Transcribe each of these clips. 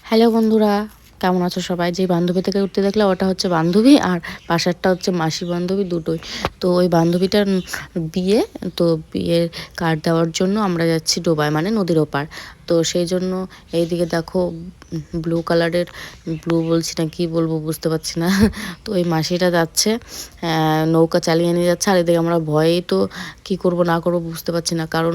Hello বন্ধুরা, কেমন আছো সবাই? যে বান্ধবী থেকে উঠতে দেখলে ওটা হচ্ছে বান্ধবী, আর পাশেরটা হচ্ছে মাসি বান্ধবী, দুটোই। তো ওই বান্ধবীটার বিয়ে, তো বিয়ের কার্ড দেওয়ার জন্য আমরা যাচ্ছি ডোবায়, মানে নদীর ওপার। তো সেই জন্য এইদিকে দেখো ব্লু কালারের, ব্লু বলছি না কি বলবো বুঝতে পারছি না। তো ওই মাসিটা যাচ্ছে, নৌকা চালিয়ে নিয়ে যাচ্ছে, আর এদিকে আমরা ভয়েই তো কি করব না করব বুঝতে পারছি না, কারণ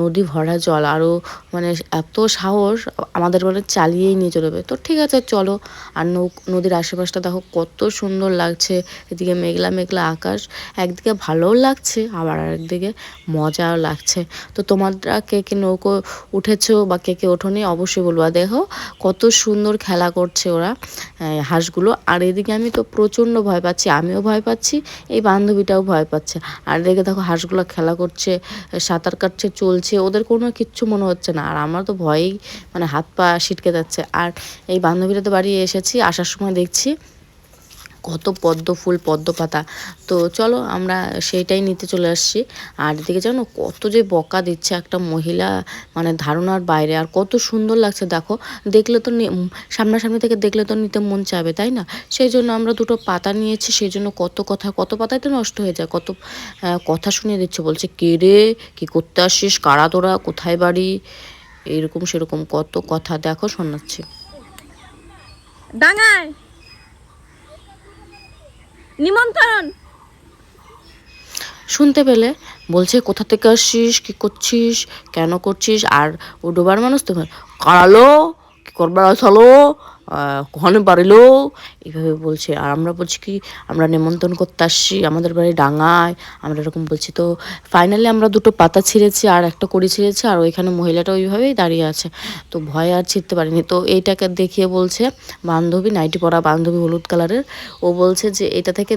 নদী ভরা জল, আরও মানে এত সাহস আমাদের বলে চালিয়েই নিয়ে চলবে। তো ঠিক আছে চলো। আর নদীর আশেপাশটা দেখো কত সুন্দর লাগছে, এদিকে মেঘলা মেঘলা আকাশ, একদিকে ভালোও লাগছে আবার আরেকদিকে মজাও লাগছে। তো তোমরা কে কে নৌকো উঠেছো বা কে কে ওঠোনি অবশ্যই বলবা। দেখো কত সুন্দর খেলা করছে ওরা, হাঁসগুলো। আর এদিকে আমি তো প্রচণ্ড ভয় পাচ্ছি, আমিও ভয় পাচ্ছি, এই বান্ধবীটাও ভয় পাচ্ছে। আর এদিকে দেখো হাঁসগুলো খেলা করছে, সাঁতার কাটছে, চলছে, ওদের কোনো কিচ্ছু মনে হচ্ছে না। আর আমার তো ভয়েই মানে হাত পা ছিটকে যাচ্ছে। আর এই বান্ধবীরা তো বাড়ি এসেছি, আসার সময় দেখছি কত পদ্ম ফুল, পদ্ম পাতা। তো চলো আমরা সেইটাই নিতে চলে আসছি। আর এদিকে জানো কত যে বকা দিচ্ছে একটা মহিলা, মানে ধারণার বাইরে। আর কত সুন্দর লাগছে দেখো, দেখলে তো সামনাসামনি থেকে দেখলে তো নিতে মন চাইবে, তাই না? সেই জন্য আমরা দুটো পাতা নিয়েছি, সেই জন্য কত কথা, কত পাতাই তো নষ্ট হয়ে যায়, কত কথা শুনিয়ে দিচ্ছে, বলছে কে রে, কি করতে আসিস, কারা তোরা, কোথায় বাড়ি, এরকম সেরকম কত কথা দেখো শোনাচ্ছি। ডাঙায় নিমন্ত্রণ। শুনতে পেলে বলছে কোথা থেকে আসছিস, কি করছিস, কেন করছিস। আর ও ডোবার মানুষ তো, কারালো কি করবার আসালো, কখনো বাড়িলো, এইভাবে বলছে। আর আমরা বলছি কি আমরা নিমন্ত্রণ করতে আসছি, আমাদের বাড়ি ডাঙায়, আমরা এরকম বলছি। তো ফাইনালি আমরা দুটো পাতা ছিঁড়েছি আর একটা কড়ি ছিঁড়েছি, আর ওইখানে মহিলাটা ওইভাবেই দাঁড়িয়ে আছে। তো ভয়ে আর ছিঁড়তে পারিনি। তো এইটাকে দেখিয়ে বলছে বান্ধবী, নাইটি পরা বান্ধবী, হলুদ কালারের, ও বলছে যে এটা থেকে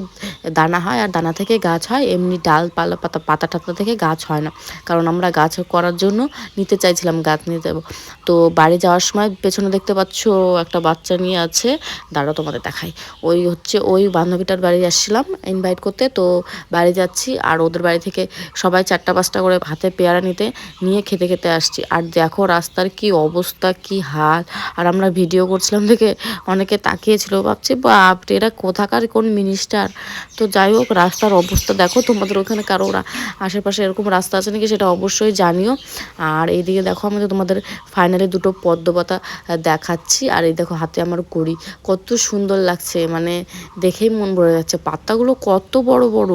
দানা হয়, আর দানা থেকে গাছ হয়, এমনি ডালপালা পাতা পাতা টাতা থেকে গাছ হয় না। কারণ আমরা গাছ করার জন্য নিতে চাইছিলাম, গাছ নিতে। তো বাড়ি যাওয়ার সময় পেছনে দেখতে পাচ্ছ একটা বাচ্চা নিয়ে আছে, দাঁড়াও তোমাদের দেখাই। ওই হচ্ছে ওই বান্ধবীটার বাড়ি আসছিলাম ইনভাইট করতে। তো বাড়ি যাচ্ছি, আর ওদের বাড়ি থেকে সবাই 4টা-5টা করে হাতে পেয়ারা নিয়ে খেতে খেতে আসছি। আর দেখো রাস্তার কি অবস্থা, কি হাল। আর আমরা ভিডিও করছিলাম দেখে অনেকে তাকিয়েছিল, ভাবছি বাপ রে, এরা কোথাকার কোন মিনিস্টার। তো যাই হোক, রাস্তার অবস্থা দেখো, তোমাদের ওখানে কারো আশেপাশে এরকম রাস্তা আছে নাকি সেটা অবশ্যই জানিও। আর এইদিকে দেখো আমি তোমাদের ফাইনালি দুটো পদ্ম পাতা দেখাচ্ছি। আর এই দেখো হাতে আমার কড়ি, কত সুন্দর লাগছে, মানে দেখেই মন ভরে যাচ্ছে, পাতাগুলো কত বড় বড়।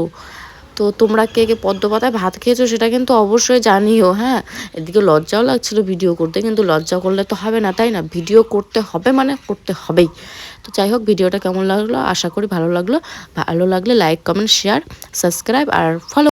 তো তোমরা কে কে পদ্ম পাতায় ভাত খেয়েছো সেটা কিন্তু অবশ্যই জানিও। হ্যাঁ, এদিকে লজ্জাও লাগছিল ভিডিও করতে, কিন্তু লজ্জা করলে তো হবে না, তাই না? ভিডিও করতে হবে মানে করতে হবেই। তো যাই হোক, ভিডিওটা কেমন লাগলো, আশা করি ভালো লাগলো। ভালো লাগলে লাইক, কমেন্ট, শেয়ার, সাবস্ক্রাইব আর ফলো।